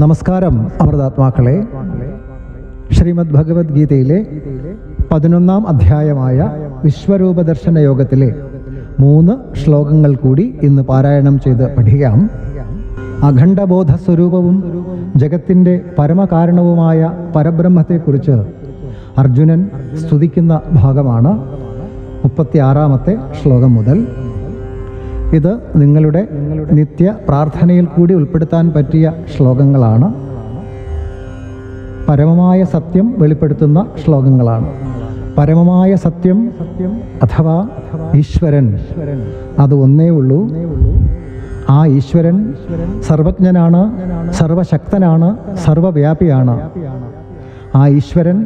നമസ്കാരം അമൃതാത്മാക്കളെ. ശ്രീമദ് ഭഗവത്ഗീതയിലെ 11-ാം അധ്യായമായ വിശ്വരൂപദർശന യോഗത്തിലെ 3 ശ്ലോകങ്ങൾ കൂടി ഇന്ന് പാരായണം ചെയ്ത് പഠിക്കാം. അഖണ്ഡബോധസ്വരൂപവും ജഗത്തിൻ്റെ പരമകാരണവുമായ പരബ്രഹ്മത്തെക്കുറിച്ച് അർജുനൻ സ്തുതിക്കുന്ന ഭാഗമാണ് 36-ാമത്തെ ശ്ലോകം മുതൽ. ഇത് നിങ്ങളുടെ നിത്യ പ്രാർത്ഥനയിൽ കൂടി ഉൾപ്പെടുത്താൻ പറ്റിയ ശ്ലോകങ്ങളാണ്. പരമമായ സത്യം വെളിപ്പെടുത്തുന്ന ശ്ലോകങ്ങളാണ്. പരമമായ സത്യം അഥവാ ഈശ്വരൻ അത് ഒന്നേ ഉള്ളൂ. ആ ഈശ്വരൻ സർവജ്ഞനാണ്, സർവശക്തനാണ്, സർവവ്യാപിയാണ്. ആ ഈശ്വരൻ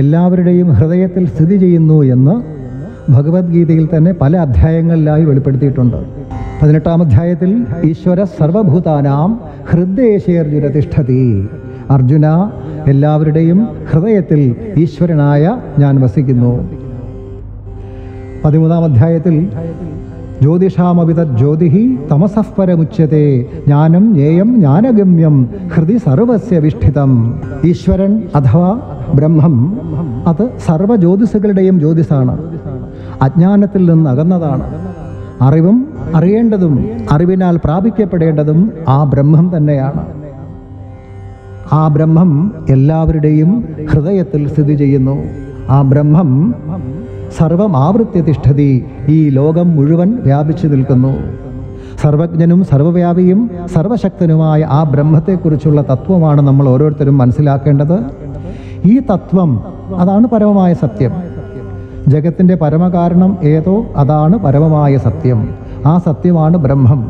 എല്ലാവരുടെയും ഹൃദയത്തിൽ സ്ഥിതി ചെയ്യുന്നു എന്ന് ഭഗവത്ഗീതയിൽ തന്നെ പല അധ്യായങ്ങളിലായി വെളിപ്പെടുത്തിയിട്ടുണ്ട്. 18-ാം അധ്യായത്തിൽ ഈശ്വര സർവഭൂതാനാം ഹൃദയേശേർജുന തിഷ്ഠതി. അർജുന, എല്ലാവരുടെയും ഹൃദയത്തിൽ ഈശ്വരനായ ഞാൻ വസിക്കുന്നു. 13-ാം അധ്യായത്തിൽ ജ്യോതിഷാമവിതത് ജ്യോതിഹി തമസഃ പരമുച്യത്തെ ജ്ഞാനം ജ്ഞേയം ജ്ഞാനഗമ്യം ഹൃദി സർവസ്യ വിഷ്ഠിതം. ഈശ്വരൻ അഥവാ ബ്രഹ്മം അത് സർവജ്യോതിസുകളുടെയും ജ്യോതിസാണ്. അജ്ഞാനത്തിൽ നിന്ന് അകന്നതാണ്. അറിവും അറിയേണ്ടതും അറിവിനാൽ പ്രാപിക്കപ്പെടേണ്ടതും ആ ബ്രഹ്മം തന്നെയാണ്. ആ ബ്രഹ്മം എല്ലാവരുടെയും ഹൃദയത്തിൽ സ്ഥിതി ചെയ്യുന്നു. ആ ബ്രഹ്മം സർവം ആവൃത്യ തിഷ്ഠതി. ഈ ലോകം മുഴുവൻ വ്യാപിച്ചു നിൽക്കുന്നു. സർവജ്ഞനും സർവവ്യാപിയും സർവശക്തനുമായ ആ ബ്രഹ്മത്തെക്കുറിച്ചുള്ള തത്വമാണ് നമ്മൾ ഓരോരുത്തരും മനസ്സിലാക്കേണ്ടത്. ഈ തത്വം അതാണ് പരമമായ സത്യം. ജഗത്തിൻ്റെ പരമകാരണം ഏതോ അതാണ് പരമമായ സത്യം. ആ സത്യമാണ് ബ്രഹ്മം.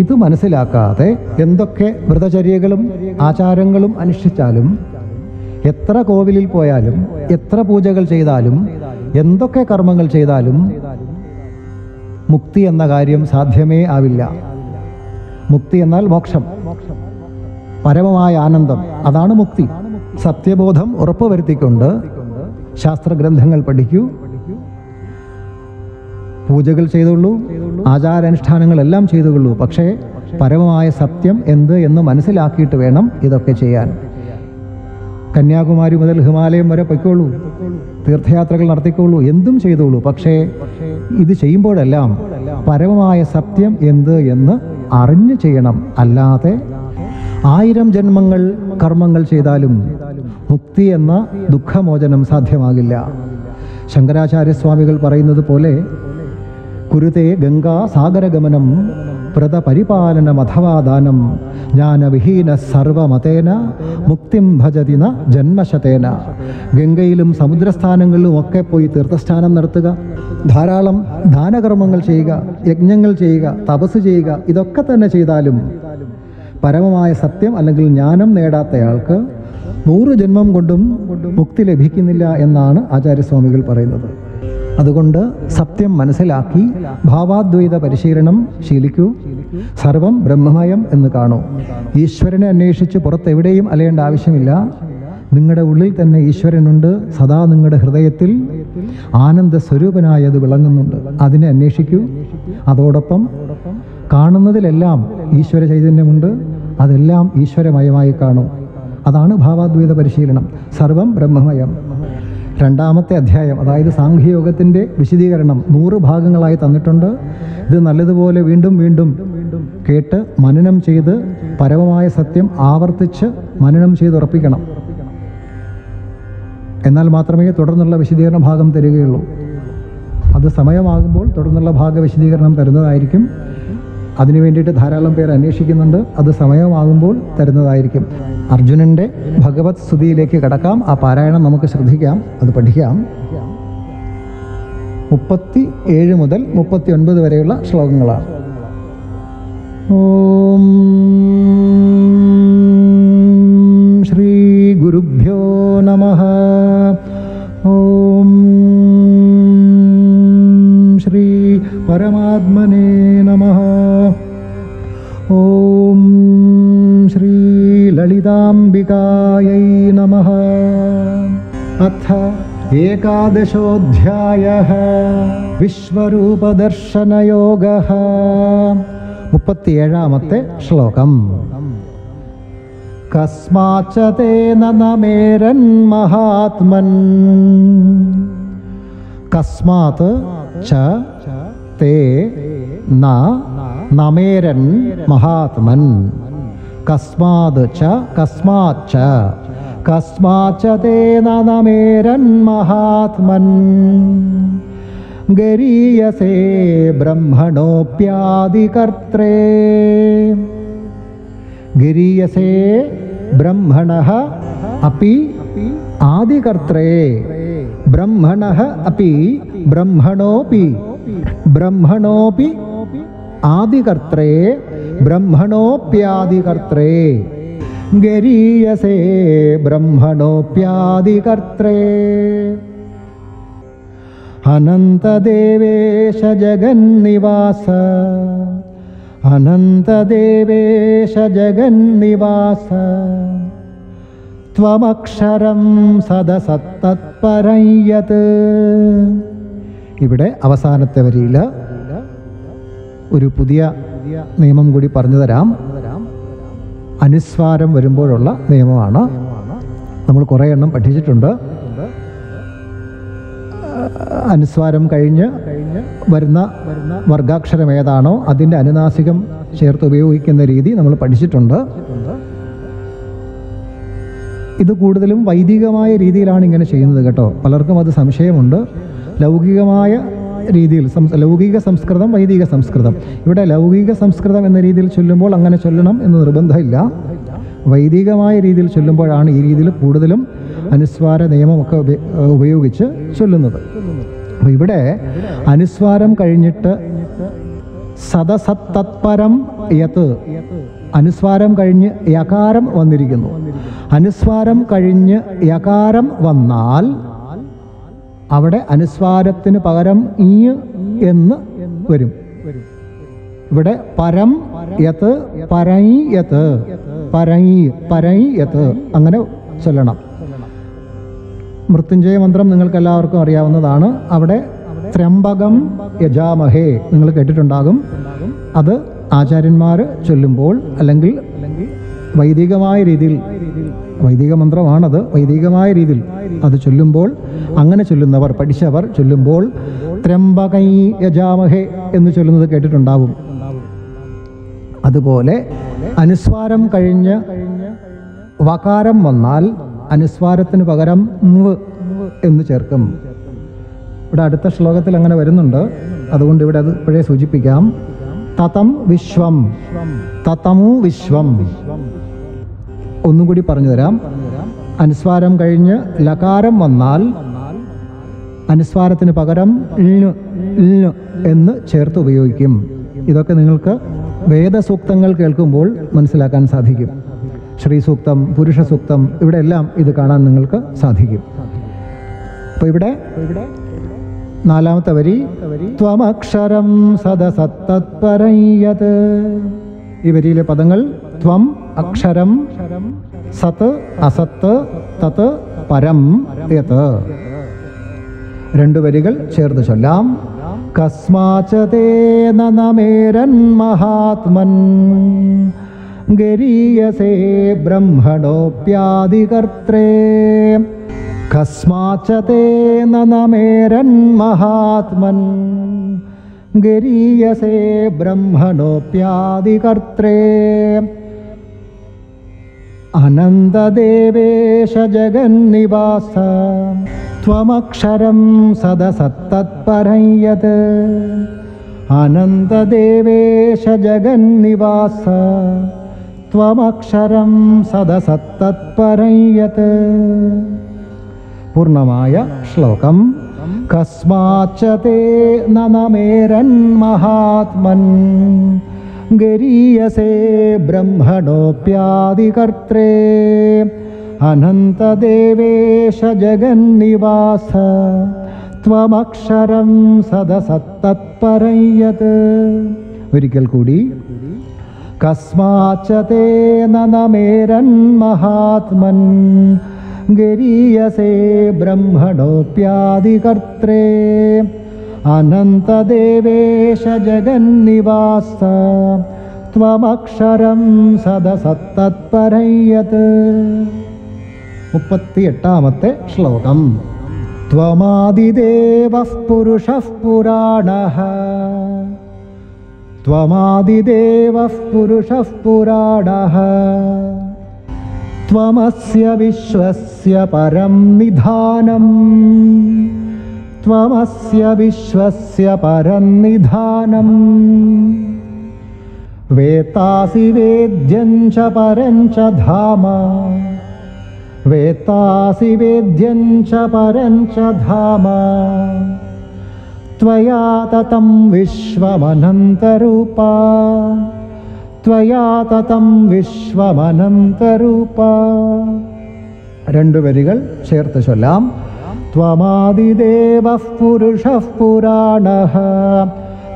ഇത് മനസ്സിലാക്കാതെ എന്തൊക്കെ വ്രതചര്യകളും ആചാരങ്ങളും അനുഷ്ഠിച്ചാലും, എത്ര കോവിലിൽ പോയാലും, എത്ര പൂജകൾ ചെയ്താലും, എന്തൊക്കെ കർമ്മങ്ങൾ ചെയ്താലും മുക്തി എന്ന കാര്യം സാധ്യമേ ആവില്ല. മുക്തി എന്നാൽ മോക്ഷം, പരമമായ ആനന്ദം, അതാണ് മുക്തി. സത്യബോധം ഉറപ്പുവരുത്തിക്കൊണ്ട് ശാസ്ത്രഗ്രന്ഥങ്ങൾ പഠിക്കൂ, പൂജകൾ ചെയ്തുകൊള്ളൂ, ആചാരാനുഷ്ഠാനങ്ങളെല്ലാം ചെയ്തുകൊള്ളൂ. പക്ഷേ പരമമായ സത്യം എന്ത് എന്ന് മനസ്സിലാക്കിയിട്ട് വേണം ഇതൊക്കെ ചെയ്യാൻ. കന്യാകുമാരി മുതൽ ഹിമാലയം വരെ പൊയ്ക്കോളൂ, തീർത്ഥയാത്രകൾ നടത്തിക്കോളൂ, എന്തും ചെയ്തോളൂ. പക്ഷേ ഇത് ചെയ്യുമ്പോഴെല്ലാം പരമമായ സത്യം എന്ത് എന്ന് അറിഞ്ഞു ചെയ്യണം. അല്ലാതെ 1000 ജന്മങ്ങൾ കർമ്മങ്ങൾ ചെയ്താലും മുക്തി എന്ന ദുഃഖമോചനം സാധ്യമാകില്ല. ശങ്കരാചാര്യസ്വാമികൾ പറയുന്നത് പോലെ കുരുതേ ഗംഗാ സാഗരഗമനം വ്രതപരിപാലനമഥവാദാനം ജ്ഞാനവിഹീന സർവമതേന മുക്തിം ഭജതി ന ജന്മശതേന. ഗംഗയിലും സമുദ്രസ്ഥാനങ്ങളിലും ഒക്കെ പോയി തീർത്ഥസ്നാനം നടത്തുക, ധാരാളം ദാനകർമ്മങ്ങൾ ചെയ്യുക, യജ്ഞങ്ങൾ ചെയ്യുക, തപസ് ചെയ്യുക, ഇതൊക്കെ തന്നെ ചെയ്താലും പരമമായ സത്യം അല്ലെങ്കിൽ ജ്ഞാനം നേടാത്തയാൾക്ക് 100 ജന്മം കൊണ്ടും മുക്തി ലഭിക്കുന്നില്ല എന്നാണ് ആചാര്യസ്വാമികൾ പറയുന്നത്. അതുകൊണ്ട് സത്യം മനസ്സിലാക്കി ഭാവാദ്വൈത പരിശീലനം ശീലിക്കൂ. സർവം ബ്രഹ്മമയം എന്ന് കാണൂ. ഈശ്വരനെ അന്വേഷിച്ച് പുറത്തെവിടെയും അലയേണ്ട ആവശ്യമില്ല. നിങ്ങളുടെ ഉള്ളിൽ തന്നെ ഈശ്വരനുണ്ട്. സദാ നിങ്ങളുടെ ഹൃദയത്തിൽ ആനന്ദ സ്വരൂപനായത് വിളങ്ങുന്നുണ്ട്. അതിനെ അന്വേഷിക്കൂ. അതോടൊപ്പം കാണുന്നതിലെല്ലാം ഈശ്വര ചൈതന്യമുണ്ട്. അതെല്ലാം ഈശ്വരമയമായി കാണൂ. അതാണ് ഭാവാദ്വൈത പരിശീലനം. സർവം ബ്രഹ്മമയം. 2-ാമത്തെ അധ്യായം, അതായത് സാംഖ്യയോഗത്തിൻ്റെ വിശദീകരണം 100 ഭാഗങ്ങളായി തന്നിട്ടുണ്ട്. ഇത് നല്ലതുപോലെ വീണ്ടും വീണ്ടും കേട്ട് മനനം ചെയ്ത് പരമമായ സത്യം ആവർത്തിച്ച് മനനം ചെയ്ത് ഉറപ്പിക്കണം. എന്നാൽ മാത്രമേ തുടർന്നുള്ള വിശദീകരണ ഭാഗം തരികയുള്ളൂ. അത് സമയമാകുമ്പോൾ തുടർന്നുള്ള ഭാഗ വിശദീകരണം തരുന്നതായിരിക്കും. അതിനു വേണ്ടിയിട്ട് ധാരാളം പേർ അന്വേഷിക്കുന്നുണ്ട്. അത് സമയമാകുമ്പോൾ തരുന്നതായിരിക്കും. അർജുനൻ്റെ ഭഗവത് സ്തുതിയിലേക്ക് കടക്കാം. ആ പാരായണം നമുക്ക് ശ്രദ്ധിക്കാം, അത് പഠിക്കാം. 37 മുതൽ 39 വരെയുള്ള ശ്ലോകങ്ങളാണ്. ഓം ശ്രീ ഗുരുഭ്യോ നമഃ. ഓം ശ്രീ പരമാത്മനേ നമഃ. ഓം ശ്രീ ലളിതാംബികായൈ നമഃ. അഥ ഏകാദശോऽധ്യായഃ വിശ്വരൂപദർശനയോഗഃ. 37-ാമത്തെ ശ്ലോകം. കസ്മാച്ച തേന നമേരൻ മഹാത്മൻ. കസ്മാത് ച തേ ന നമേരൻ മഹാത്മൻ. കസ്മാത് ച കസ്മാച്ച കസ്മാച്ച തേന നമേരൻ മഹാത്മൻ. ഗരീയസേ ബ്രഹ്മണോപ്യാദികർത്രേ. ഗരീയസേ ബ്രഹ്മണഃ അപി ആദികർത്രേ. ബ്രഹ്മണഃ അപി ബ്രഹ്മണോപി ബ്രഹ്മണോപി ആദികർത്രേ ബ്രഹ്മണോപ്യാദികർത്രേ. ഗരീയസേ ബ്രഹ്മണോപ്യാദികർത്രേ. അനന്തദേവേശ ജഗന്നിവാസ അനന്തദേവേശ ജഗന്നിവാസ. ത്വമക്ഷരം സദസത്തത്പരം യത്. ഇവിടെ അവസാനത്തെ വരിയിൽ ഒരു പുതിയ നിയമം കൂടി പറഞ്ഞു തരാം. അനുസ്വാരം വരുമ്പോഴുള്ള നിയമമാണ്. നമ്മൾ കുറേ എണ്ണം പഠിച്ചിട്ടുണ്ട്. അനുസ്വാരം കഴിഞ്ഞ് വരുന്ന വർഗാക്ഷരം ഏതാണോ അതിൻ്റെ അനുനാസികം ചേർത്ത് ഉപയോഗിക്കുന്ന രീതി നമ്മൾ പഠിച്ചിട്ടുണ്ട്. ഇത് കൂടുതലും വൈദികമായ രീതിയിലാണ് ഇങ്ങനെ ചെയ്യുന്നത് കേട്ടോ. പലർക്കും അത് സംശയമുണ്ട്. ലൗകികമായ രീതിയിൽ ലൗകിക സംസ്കൃതം, വൈദിക സംസ്കൃതം. ഇവിടെ ലൗകിക സംസ്കൃതം എന്ന രീതിയിൽ ചൊല്ലുമ്പോൾ അങ്ങനെ ചൊല്ലണം എന്ന് നിർബന്ധമില്ല. വൈദികമായ രീതിയിൽ ചൊല്ലുമ്പോഴാണ് ഈ രീതിയിൽ കൂടുതലും അനുസ്വാര നിയമമൊക്കെ ഉപയോഗിച്ച് ചൊല്ലുന്നത്. അപ്പോൾ ഇവിടെ അനുസ്വാരം കഴിഞ്ഞിട്ട് സദസത്തത്പരം യത്, അനുസ്വാരം കഴിഞ്ഞ് യകാരം വന്നിരിക്കുന്നു. അനുസ്വാരം കഴിഞ്ഞ് യകാരം വന്നാൽ അവിടെ അനുസ്വാരത്തിന് പകരം ഈ എന്ന് വരും. ഇവിടെ പരം യത് പരൈ യത് പരൈ പരൈ യത് അങ്ങനെ ചൊല്ലണം. മൃത്യുഞ്ജയ മന്ത്രം നിങ്ങൾക്ക് എല്ലാവർക്കും അറിയാവുന്നതാണ്. അവിടെ ത്രംബകം യജാമഹേ നിങ്ങൾ കേട്ടിട്ടുണ്ടാകും. അത് ആചാര്യന്മാർ ചൊല്ലുമ്പോൾ അല്ലെങ്കിൽ വൈദികമായ രീതിയിൽ, വൈദിക മന്ത്രമാണത്, വൈദികമായ രീതിയിൽ അത് ചൊല്ലുമ്പോൾ, അങ്ങനെ ചൊല്ലുന്നവർ, പഠിച്ചവർ ചൊല്ലുമ്പോൾ ത്രംബകൈ യജാമഹേ എന്ന് ചൊല്ലുന്നത് കേട്ടിട്ടുണ്ടാവും. അതുപോലെ അനുസ്വാരം കഴിഞ്ഞ് വകാരം വന്നാൽ അനുസ്വാരത്തിന് പകരം വ് എന്ന് ചേർക്കും. ഇവിടെ അടുത്ത ശ്ലോകത്തിൽ അങ്ങനെ വരുന്നുണ്ട്. അതുകൊണ്ട് ഇവിടെ അത് ഇപ്പോഴേ സൂചിപ്പിക്കാം. തതം വിശ്വം തതമു വിശ്വം. ഒന്നും കൂടി പറഞ്ഞു തരാം. അനുസ്വാരം കഴിഞ്ഞ് ലകാരം വന്നാൽ അനുസ്വാരത്തിന് പകരം എന്ന് ചേർത്ത് ഉപയോഗിക്കും. ഇതൊക്കെ നിങ്ങൾക്ക് വേദസൂക്തങ്ങൾ കേൾക്കുമ്പോൾ മനസ്സിലാക്കാൻ സാധിക്കും. ശ്രീസൂക്തം, പുരുഷ സൂക്തം, ഇവിടെ എല്ലാം ഇത് കാണാൻ നിങ്ങൾക്ക് സാധിക്കും. അപ്പോൾ ഇവിടെ നാലാമത്തെ വരി ത്വമക്ഷരം സദസത്തത്പരം യത്. ഈ വരിയിലെ പദങ്ങൾ ത്വം അക്ഷരം, സത് അസത്ത്, തത് പരം യത്. രണ്ടു വരികൾ ചേർത്ത് ചൊല്ലാം. കസ്മാച തേന നമേരൻ മഹാത്മൻ ഗരീയസേ ബ്രഹ്മണോപ്യാദികർത്രേ. കസ്മാച തേന നമേരൻ മഹാത്മൻ ഗരീയസേ ബ്രഹ്മണോപ്യാദികർത്രേ. അനന്തദേവേശ ജഗന്നിവാസ ത്വമക്ഷരം സദസത്തത്പരം യത്. അനന്തദേവേശ ജഗന്നിവാസ ത്വമക്ഷരം സദസത്തത്പരം യത്. പൂർണ്ണമായ ശ്ലോകം. കസ്മാച്ച തേന നമേരൻ മഹാത്മൻ ഗരീയസേ ബ്രഹ്മണോപ്യാദികർത്രേ. അനന്തദേവേശ ജഗന്നിവാസ ത്വമക്ഷരം സദസത്തത്പരം യത്. ഒരിക്കൽ കൂടി. കസ്മാച്ച തേന നമേരൻ മഹാത്മൻ ഗരീയസേ ബ്രഹ്മണോപ്യാദികർത്രേ. അനന്തദേവേശ ജഗന്നിവാസ ത്വമക്ഷരം സദസത്തത്പരം യത്. 38-ാമത്തെ ശ്ലോകം. ത്വമാദിദേവഃ പുരുഷഃ പുരാണഃ. ത്വമാദിദേവഃ പുരുഷഃ പുരാണഃ. ത്വമസ്യ വിശ്വസ്യ പരം നിധാനം. ത്വമസ്യ വിശ്വസ്യ പരം നിധാനം. വേത്താസി വേദ്യം ച പരം ച ധാമ. വേത്താസി വേദ്യം ച പരം ച ധാമ. ത്വയാ തതം വിശ്വമനന്തരൂപ. ത്വയാ തതം വിശ്വമനന്തരൂപ. 2 വരികൾ ചേർത്ത് ചൊല്ലാം. ത്വമാദിദേവഃ പുരുഷഃ പുരാണഃ.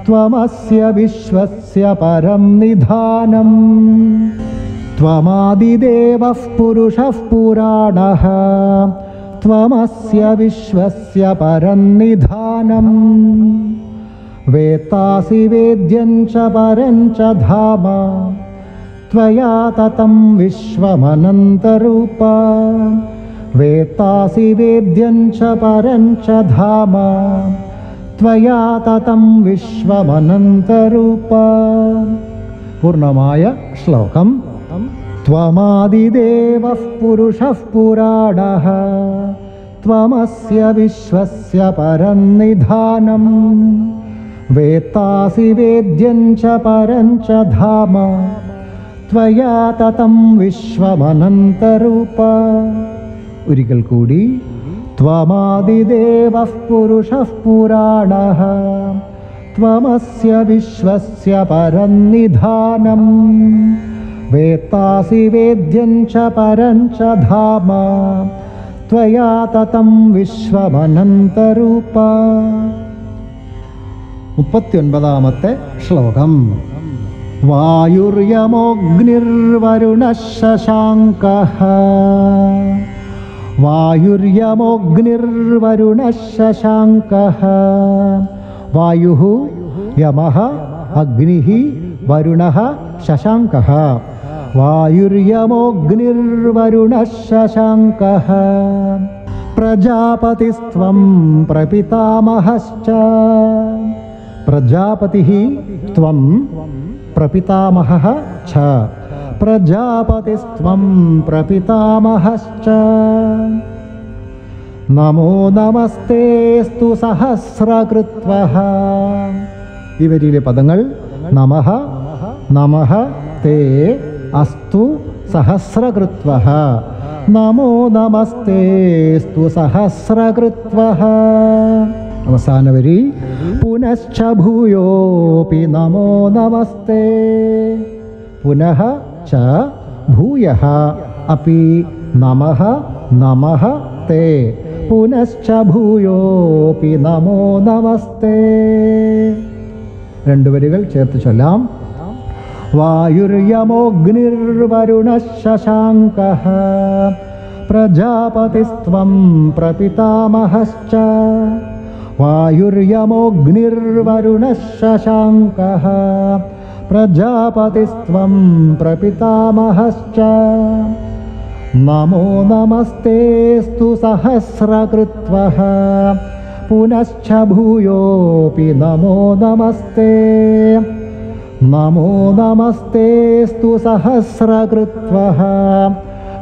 ത്വമസ്യ വിശ്വസ്യ പരം നിധാനം. ത്വമാദിദേവഃ പുരുഷഃ പുരാണഃ. ത്വമസ്യ വിശ്വസ്യ പരം നിധാനം. വേത്താസി വേദ്യം ച പരം ച ധാമ. ത്വയാ തതം വിശ്വമനന്തരൂപ. വേത്താസി വേദ്യം ച പരം ച ധാമ. ത്വയാ തതം വിശ്വമനന്തരൂപ. പൂർണ്ണമായ ശ്ലോകം. ത്വമാദിദേവഃ പുരുഷഃ പുരാണഃ. ത്വമസ്യ വിശ്വസ്യ പരം നിധാനം. വേത്താസി വേദ്യം ച പരം ച ധാമ. ത്വയാ തതം വിശ്വമനന്തരൂപ. ഒരിക്കൽ കൂടി. ത്വമാദിദേവഃ പുരുഷഃ പുരാണഃ. ത്വമസ്യ വിശ്വസ്യ പരം നിധാനം. വേത്താസി വേദ്യം ച പരം ച ധാമ. ത്വയാ തതം വിശ്വമനന്തരൂപ. 39-ാമത്തെ ശ്ലോകം. വായുര്യമോഗ്നിർവരുണഃ ശശാങ്കഃ. വായുര്യമോഗ്നിർവരുണഃ ശശാങ്കഃ. വായുഃ യമഃ അഗ്നിഃ വരുണഃ ശശാങ്കഃ. വായുര്യമോഗ്നിർവരുണഃ ശശാങ്കഃ. പ്രജാപതിസ്ത്വം പ്രപിതാമഹശ്ച. പ്രജാപതിഃ ത്വം പ്രപിതാമഹഃ ച. പ്രജാപതിസ്ത്വം പ്രപിതാമഹശ്ച. നമോ നമസ്തേസ്തു സഹസ്രകൃത്വഃ. ഈ വരിയിലെ പദങ്ങൾ നമഃ നമഃ തേ അസ്തു സഹസ്രകൃത്വഃ. നമോ നമസ്തേസ്തു സഹസ്രകൃത്വഃ. അവസാന വരി. പുനശ്ച ഭൂയോപി നമോ നമസ്തേ. പുനഃ ച ഭൂയഃ അപി നമഃ നമഃ തേ. പുനശ്ച ഭൂയോപി നമോ നമസ്തേ. 2 വരികൾ ചേർത്ത് ചൊല്ലാം. വായുര്യമോഗ്നിർവരുണഃ ശശാങ്കഃ. പ്രജാപതിസ്ത്വം പ്രപിതാമഹശ്ച. വായുര്യമോഗ്നിർവരുണഃ ശശാങ്കഃ. പ്രജാപതിസ്ത്വം പ്രപിതാമഹശ്ച. നമോ നമസ്തേസ്തു സഹസ്രകൃത്വഃ. പുനശ്ച ഭൂയോപി നമോ നമസ്തേ. നമോ നമസ്തേസ്തു സഹസ്രകൃത്വഃ.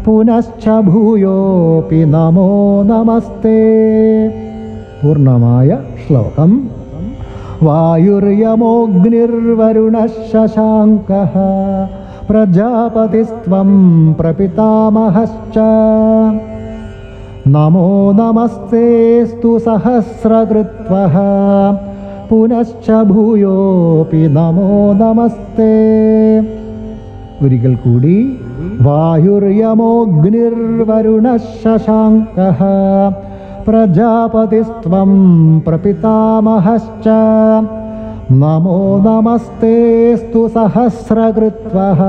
പുനശ്ച ഭൂയോപി നമോ നമസ്തേ. പൂർണ്ണമായ ശ്ലോകം. വായുര്യമോഗ്നിർവരുണഃ ശശാങ്കഃ. പ്രജാപതിസ്ത്വം പ്രപിതാമഹശ്ച. നമോ നമസ്തേസ്തു സഹസ്രകൃത്വഃ. പുനശ്ച ഭൂയോപി നമോ നമസ്തേ. ഒരിക്കൽ കൂടി. വായുര്യമോഗ്നിർവരുണഃ ശശാങ്കഃ. പ്രജാപതിസ്ത്വം പ്രപിതാമഹശ്ച. നമോ നമസ്തേസ്തു സഹസ്രകൃത്വഃ.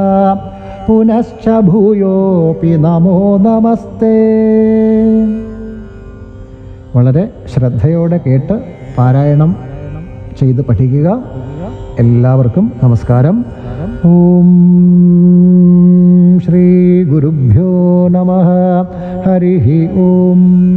പുനശ്ച ഭൂയോപി നമോ നമസ്തേ. വളരെ ശ്രദ്ധയോടെ കേട്ട് പാരായണം ചെയ്ത് പഠിക്കുക. എല്ലാവർക്കും നമസ്കാരം. ഓം ശ്രീ ഗുരുഭ്യോ നമഃ. ഹരി ഓം.